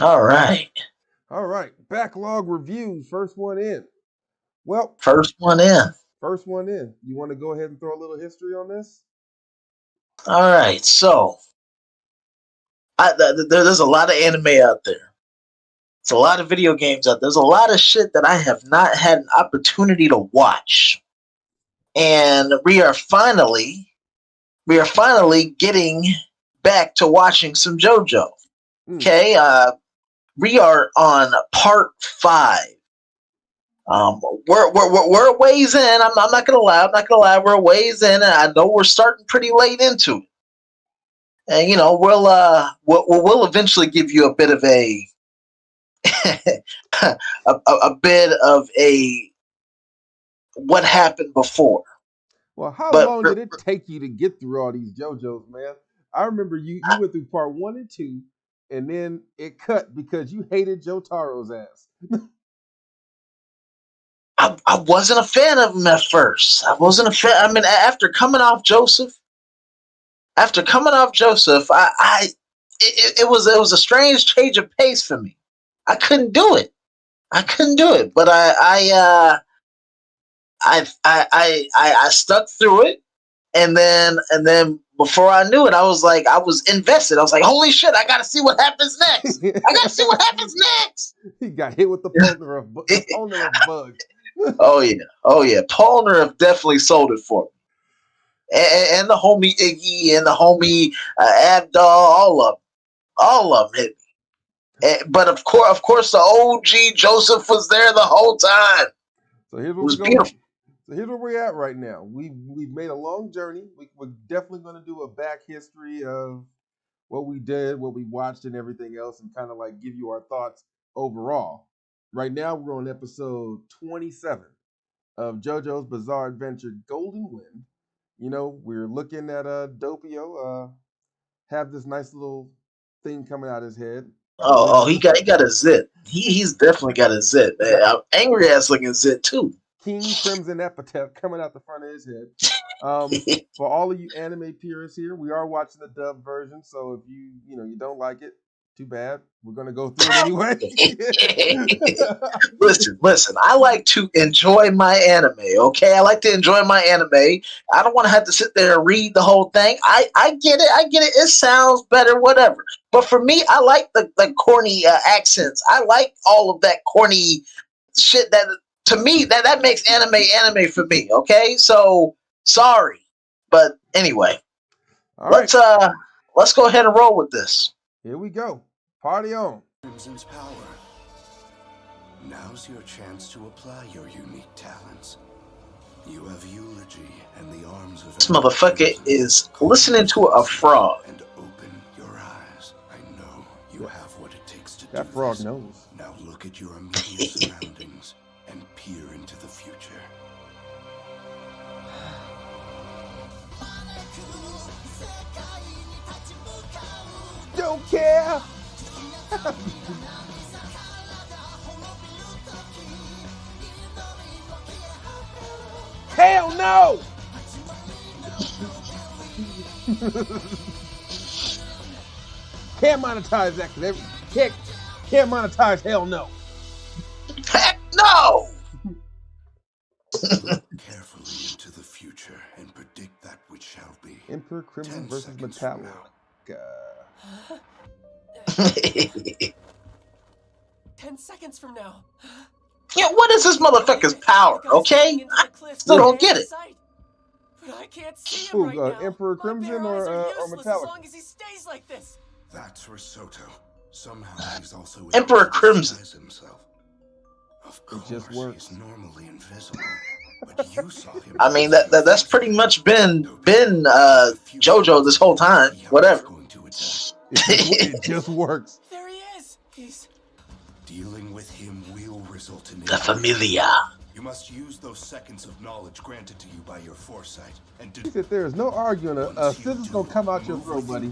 All right. All right. Backlog reviews. First one in. Well, First one in. first one in. You want to go ahead and throw a little history on this? All right. So there's a lot of anime out there. It's a lot of video games out there. There's a lot of shit that I have not had an opportunity to watch. And we are finally getting back to watching some JoJo. Okay, we are on part 5. We're a ways in. I'm not gonna lie. I'm not gonna lie. We're a ways in, and I know we're starting pretty late into it. And we'll eventually give you a bit of a a bit of a what happened before. Well, how But long did it take you to get through all these JoJos, man? I remember you went through part 1 and 2, and then it cut because you hated Jotaro's ass. I wasn't a fan of him at first. I wasn't a fan. I mean, after coming off Joseph, it was a strange change of pace for me. I couldn't do it. I couldn't do it. But I stuck through it, and then before I knew it, I was invested. I was like, holy shit! I got to see what happens next. I got to see what happens next. He got hit with the Polnareff bug. Oh yeah. Polnareff definitely sold it for me. And the homie Iggy and the homie Abdal, all of them hit me. But of course, the OG Joseph was there the whole time. So here's It what was we're going. beautiful. So here's where we're at right now. We've made a long journey. We're definitely going to do a back history of what we did, what we watched, and everything else, and kind of like give you our thoughts overall. Right now, we're on episode 27 of JoJo's Bizarre Adventure Golden Wind. You know, we're looking at Doppio have this nice little thing coming out his head. He got a zit. He's definitely got a zit. Angry ass looking zit too. King Crimson Epitaph coming out the front of his head. For all of you anime purists here, we are watching the dub version, so if you don't like it, too bad. We're gonna go through it anyway. Listen. I like to enjoy my anime. Okay, I like to enjoy my anime. I don't want to have to sit there and read the whole thing. I get it. I get it. It sounds better, whatever. But for me, I like the corny accents. I like all of that corny shit. That to me that makes anime for me. Okay, so sorry, but anyway, All right, let's go ahead and roll with this. here we go. Party on. Crimson's power. Now's your chance to apply your unique talents. You have eulogy and the arms of This motherfucker is listening to a frog. And open your eyes. I know you have what it takes to That do frog this. knows. Now look at your immediate surroundings and peer into the future. Don't care. Hell no! Can't monetize that because can't monetize hell no. Heck no! Look carefully into the future and predict that which shall be. Emperor Crimson 10 versus seconds from Metallic. 10 seconds from now. Yeah, what is this motherfucker's power? Okay, I still don't get it. But I can't see Who, him right now. Emperor My Crimson bare eyes or are useless Metallica? as long as he stays like this. That's Risotto. Somehow he's also Emperor able to Crimson. disguise himself. Of It course, just works. he's normally invisible. But you saw him. I mean that's pretty much been JoJo this whole time. Whatever. It just works. There he is. He's Dealing with him will result in The Familia. You must use those seconds of knowledge granted to you by your foresight and He said there is no arguing. A scissor's gonna come out your throat, buddy.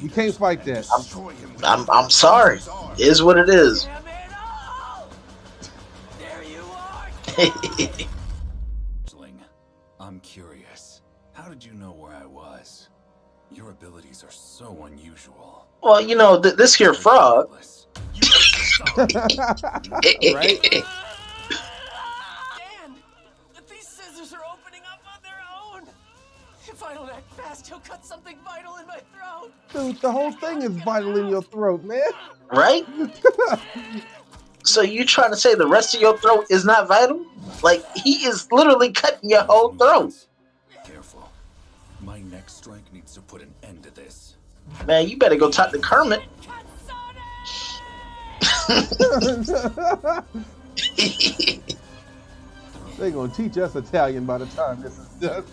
You can't fight that. I'm sorry. It is what it is. damn it all. There you are. I'm curious. How did you know where I was? Your abilities are so unusual. Well, this here frog. You Right? And these scissors are opening up on their own. If I don't act fast, he'll cut something vital in my throat. Dude, the whole thing is vital in your throat, man. Right? So you trying to say the rest of your throat is not vital? Like, he is literally cutting your whole throat. Careful. My next strike needs to put an end to this. Man, you better go talk to Kermit. They gonna teach us Italian by the time this is done.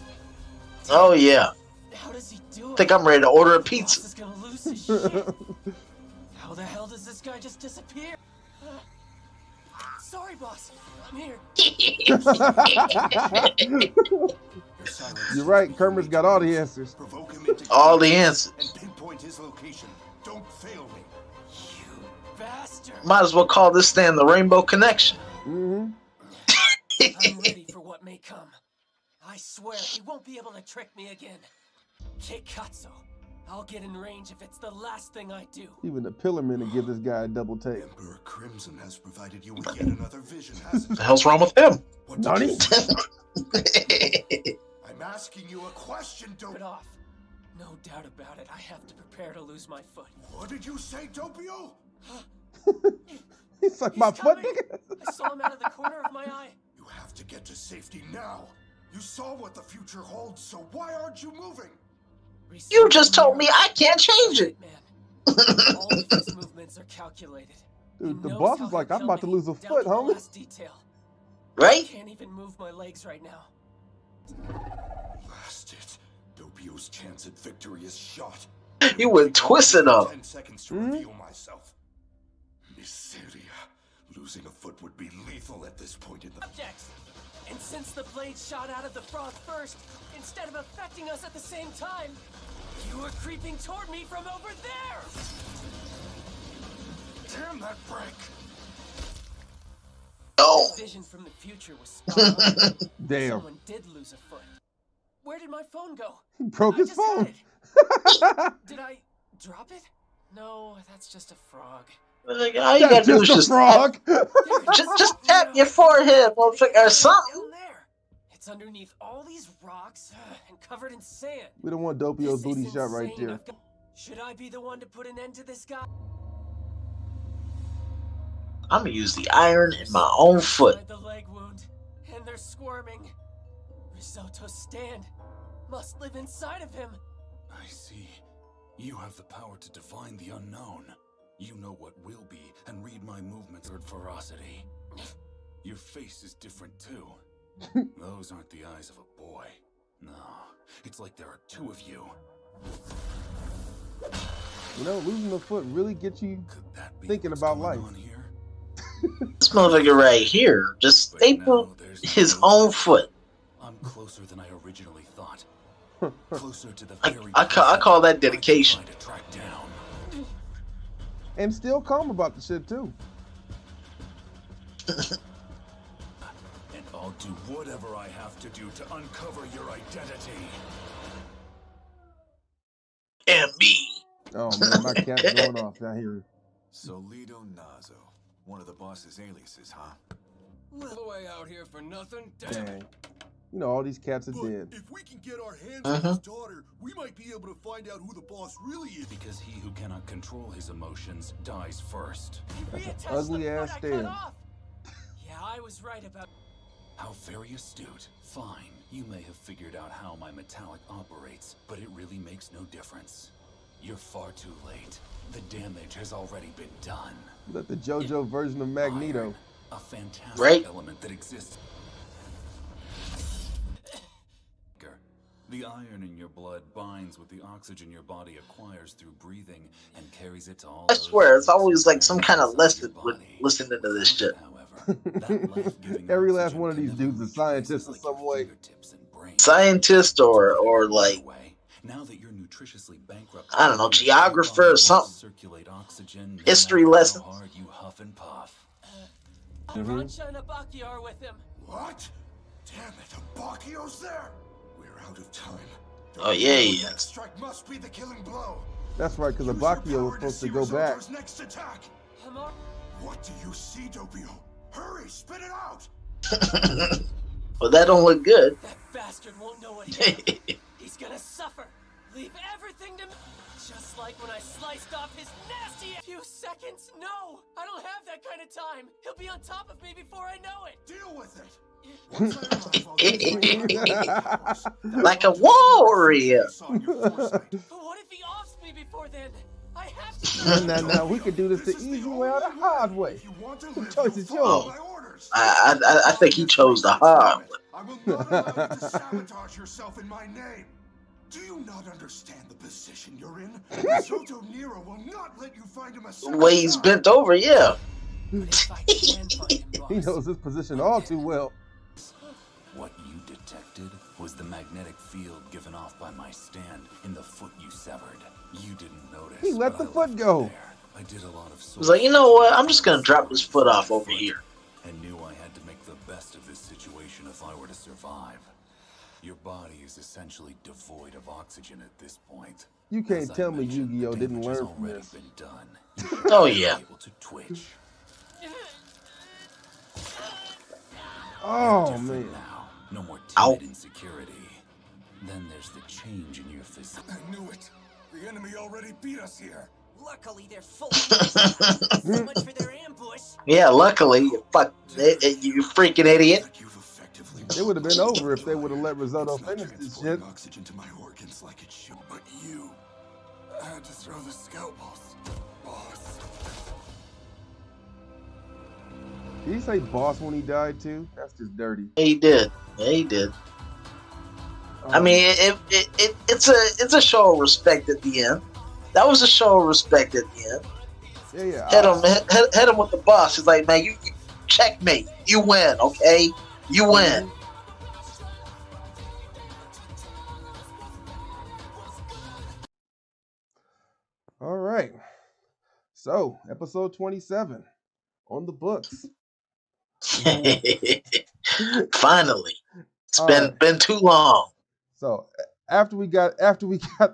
Oh, yeah. How does he do I it? think I'm ready to order a Boss pizza. is gonna lose his shit. How the hell does this guy just disappear? Sorry, boss. I'm here. You're right, Kermit's got all the answers. Provoke him into All the chaos answers. and pinpoint his location. Don't fail me. You bastard. Might as well call this stand the Rainbow Connection. I'm ready for what may come. I swear he won't be able to trick me again. Skitzoo. I'll get in range if it's the last thing I do. Even the Pillarman to give this guy a double take. Emperor Crimson has provided you with yet another vision, hasn't What the he? hell's wrong with him? What did you Nani? say? I'm asking you a question, Put Dope. off. No doubt about it. I have to prepare to lose my foot. What did you say, Dopio? He's like, He's my foot, coming. nigga. I saw him out of the corner of my eye. You have to get to safety now. You saw what the future holds, so why aren't you moving? You just told me I can't change it. Man. All of his movements are calculated. He Dude, the knows boss how is like, he'll I'm about to kill me lose a down foot, to the homie. last detail. I Right? can't even move my legs right now. Blast it. Dopio's chance at victory is shot. You were twisting up. 10 seconds to reveal myself. Miseria. Losing a foot would be lethal at this point in the... Objects. And since the blade shot out of the frog first, instead of affecting us at the same time, you were creeping toward me from over there! Damn that break! Oh. Vision from the future was spot on. Damn. Someone did lose a foot. Where did my phone go? He broke I his just had phone. it. Did I drop it? No, that's just a frog. Like, all you gotta That's do is just a just frog. just tap your forehead, motherfucker, or something. Down there. It's underneath all these rocks and covered in sand. We don't want Dopio's This booty is shot right insane. there. Should I be the one to put an end to this guy? I'm gonna use the iron in my own foot. Inside the leg wound, and they're squirming. Risotto's stand must live inside of him. I see. You have the power to define the unknown. You know what will be and read my movements with ferocity. Your face is different too. Those aren't the eyes of a boy. No, it's like there are two of you. You know, losing the foot really gets you Could that be thinking what's about going life. on here? This motherfucker right here just But stapled now there's his no own doubt. foot. I'm closer than I originally thought. Closer to the I very call that person dedication. I tried to track down. And still calm about the shit too. And I'll do whatever I have to do to uncover your identity. And me. Oh man, my cat's going off down here. Solido Nazo, one of the boss's aliases, huh? Little way out here for nothing. Damn. Dang. You know, all these cats are dead. If we can get our hands on his daughter, we might be able to find out who the boss really is. Because he who cannot control his emotions dies first. That's an Reattach ugly the ass foot I cut stand. off. Yeah, I was right about. How very astute. Fine, you may have figured out how my metallic operates, but it really makes no difference. You're far too late. The damage has already been done. Look at the JoJo version of Magneto. Iron, a fantastic Right. element that exists. The iron in your blood binds with the oxygen your body acquires through breathing and carries it to all. I those swear, it's parts always like some kind of inside your lesson with body. listening to this shit. However, that life-giving Every last oxygen one of can these never dudes is reach places scientists in like some your way. fingertips and brain. Scientist or like, Anyway, now that you're nutritiously bankrupt, I don't know, your geographer or body won't something. circulate oxygen, no History matter how lessons. hard you huff and puff. Rancha and Abaki are with him. What? Damn it, Abakio's there! We're out of time. Oh, yeah, he The next is. strike must be the killing blow. That's right, because Use your Abakio was power supposed see to go back. Risotto's next attack. What do you see, Doppio? Hurry, spit it out! Well, that don't look good. That bastard won't know what hit him. He's gonna suffer. Leave everything to me. Just like when I sliced off his nasty few seconds. No, I don't have that kind of time. He'll be on top of me before I know it. Deal with it! Like a warrior. But what if he offs me before then? I have to. Now, we could do this the easy way or the hard way. The choice is yours. I think he chose the hard way. I will not allow you to sabotage yourself in my name. Do you not understand the position you're in? JoJo Nero will not let you find him a The way he's time. bent over, yeah. But if I can find him, boss, He knows his position all too well. What you detected was the magnetic field given off by my stand in the foot you severed. You didn't notice. He let but the I foot left go. it there. I did a lot of He's like, you know what? I'm just gonna drop this foot off over here. and knew I had to make the best of this situation if I were to survive. Your body is essentially devoid of oxygen at this point. You can't As I tell me mentioned, Yu-Gi-Oh the didn't damage has learn from already this. been done. Oh, You should yeah. be able to twitch. Oh, Different man. now. No more Ow. timid insecurity. Then there's the change in your physique. I knew it. The enemy already beat us here. luckily they're full of so much for their ambush. Yeah, luckily, you freaking idiot. It would have been over if they would have let Risotto finish this shit. Oxygen to my organs like it should. But you had to throw the scalpels, boss. Did he say boss when he died too? That's just dirty. Yeah, he did. Yeah, he did. I mean, it's a show of respect at the end. That was a show of respect at the end. Yeah. Hit him with the boss. He's like, man, you checkmate. You win, okay? You win. All right. So, episode 27 on the books. Finally, it's All been right. been too long. So, after we got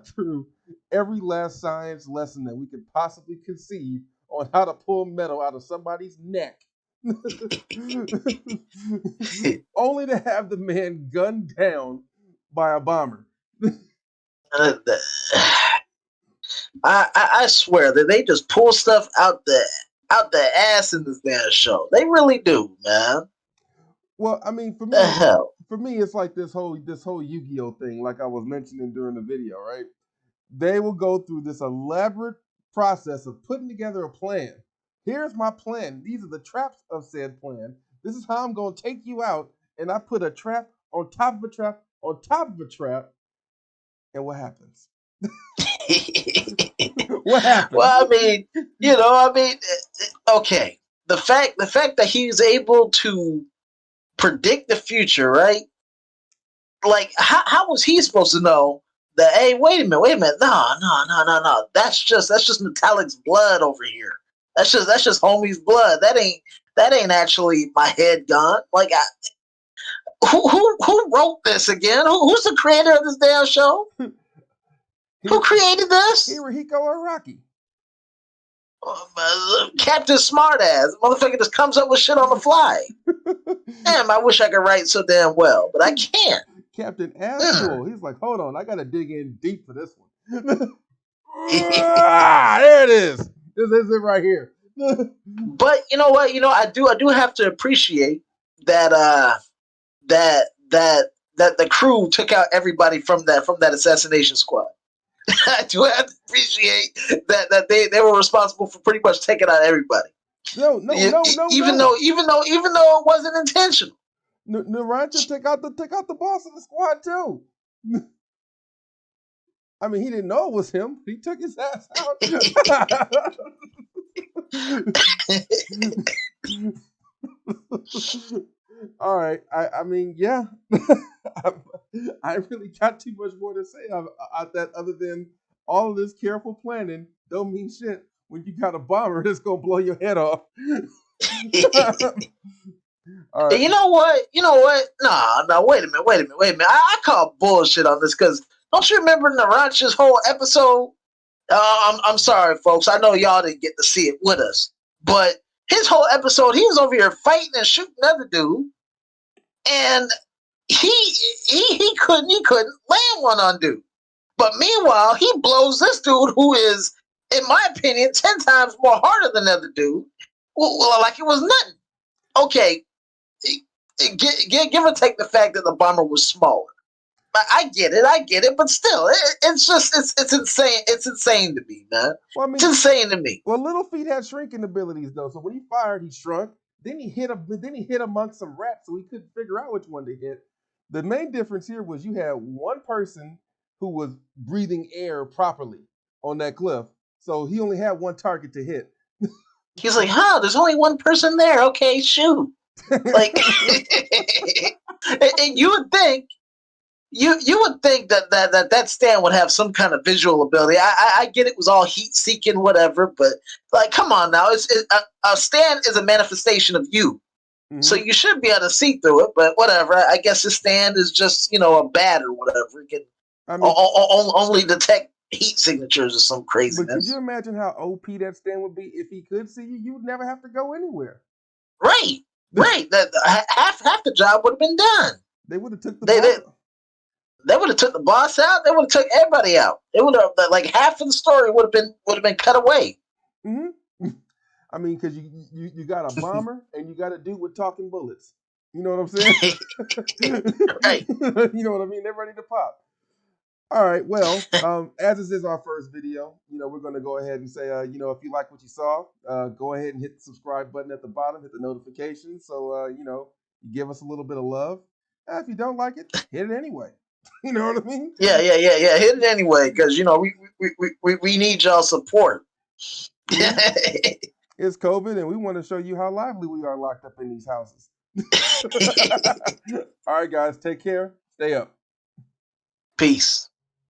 through every last science lesson that we could possibly conceive on how to pull metal out of somebody's neck, only to have the man gunned down by a bomber. I swear that they just pull stuff out the ass in this damn show. They really do, man. Well, I mean, The hell. for me, it's like this whole Yu-Gi-Oh thing, like I was mentioning during the video, right? They will go through this elaborate process of putting together a plan. Here's my plan. These are the traps of said plan. This is how I'm going to take you out. And I put a trap on top of a trap on top of a trap. And what happens? What happens? Well, I mean, okay. The fact that he's able to predict the future, right? Like, how was he supposed to know that? Hey, wait a minute, no. That's just Metallic's blood over here. That's just homie's blood. That ain't actually my head gun. Like, who wrote this again? Who's the creator of this damn show? Who created this? Hirohiko Araki. Captain Smartass. Motherfucker just comes up with shit on the fly. Damn, I wish I could write so damn well, but I can't. Captain Asshole. He's like, hold on, I gotta dig in deep for this one. There it is. This is it right here. But you know what? I do have to appreciate that that the crew took out everybody from that assassination squad. I do have to appreciate that they were responsible for pretty much taking out everybody. No. Even though it wasn't intentional. Naranja took out the boss of the squad too. I mean, he didn't know it was him. He took his ass out. All right. I mean, yeah. I really got too much more to say about that other than all of this careful planning don't mean shit when you got a bomber that's going to blow your head off. All right. You know what? No, wait a minute. I call bullshit on this because don't you remember Naranja's whole episode? I'm sorry, folks. I know y'all didn't get to see it with us. But his whole episode, he was over here fighting and shooting another dude, and he couldn't land one on dude. But meanwhile, he blows this dude who is, in my opinion, 10 times more harder than the other dude, like it was nothing. Okay, give or take the fact that the bomber was smaller. I get it, but still, it's insane. It's insane to me, man. Well, I mean, It's insane to me. Well, Little Feet had shrinking abilities though, so when he fired, he shrunk. Then he hit amongst some rats, so he couldn't figure out which one to hit. The main difference here was you had one person who was breathing air properly on that cliff, so he only had one target to hit. He's like, there's only one person there. Okay, shoot. Like, and you would think that stand would have some kind of visual ability. I get it was all heat seeking, whatever, but like, come on now, a stand is a manifestation of you, so you should be able to see through it. But whatever, I guess the stand is just a bat or whatever. It can only detect heat signatures or some craziness. But could you imagine how OP that stand would be if he could see you? You would never have to go anywhere. Right. That half the job would have been done. They would have took They would have took the boss out. They would have took everybody out. It would have, like, half of the story would have been cut away. Mm-hmm. I mean, because you got a bomber and you got a dude with talking bullets. You know what I'm saying? Right. You know what I mean? They're ready to pop. All right. Well, as this is our first video, we're going to go ahead and say, if you like what you saw, go ahead and hit the subscribe button at the bottom, hit the notifications, so you give us a little bit of love. If you don't like it, hit it anyway. You know what I mean? Yeah. Hit it anyway, because we need y'all support. It's COVID, and we want to show you how lively we are locked up in these houses. All right, guys, take care. Stay up. Peace.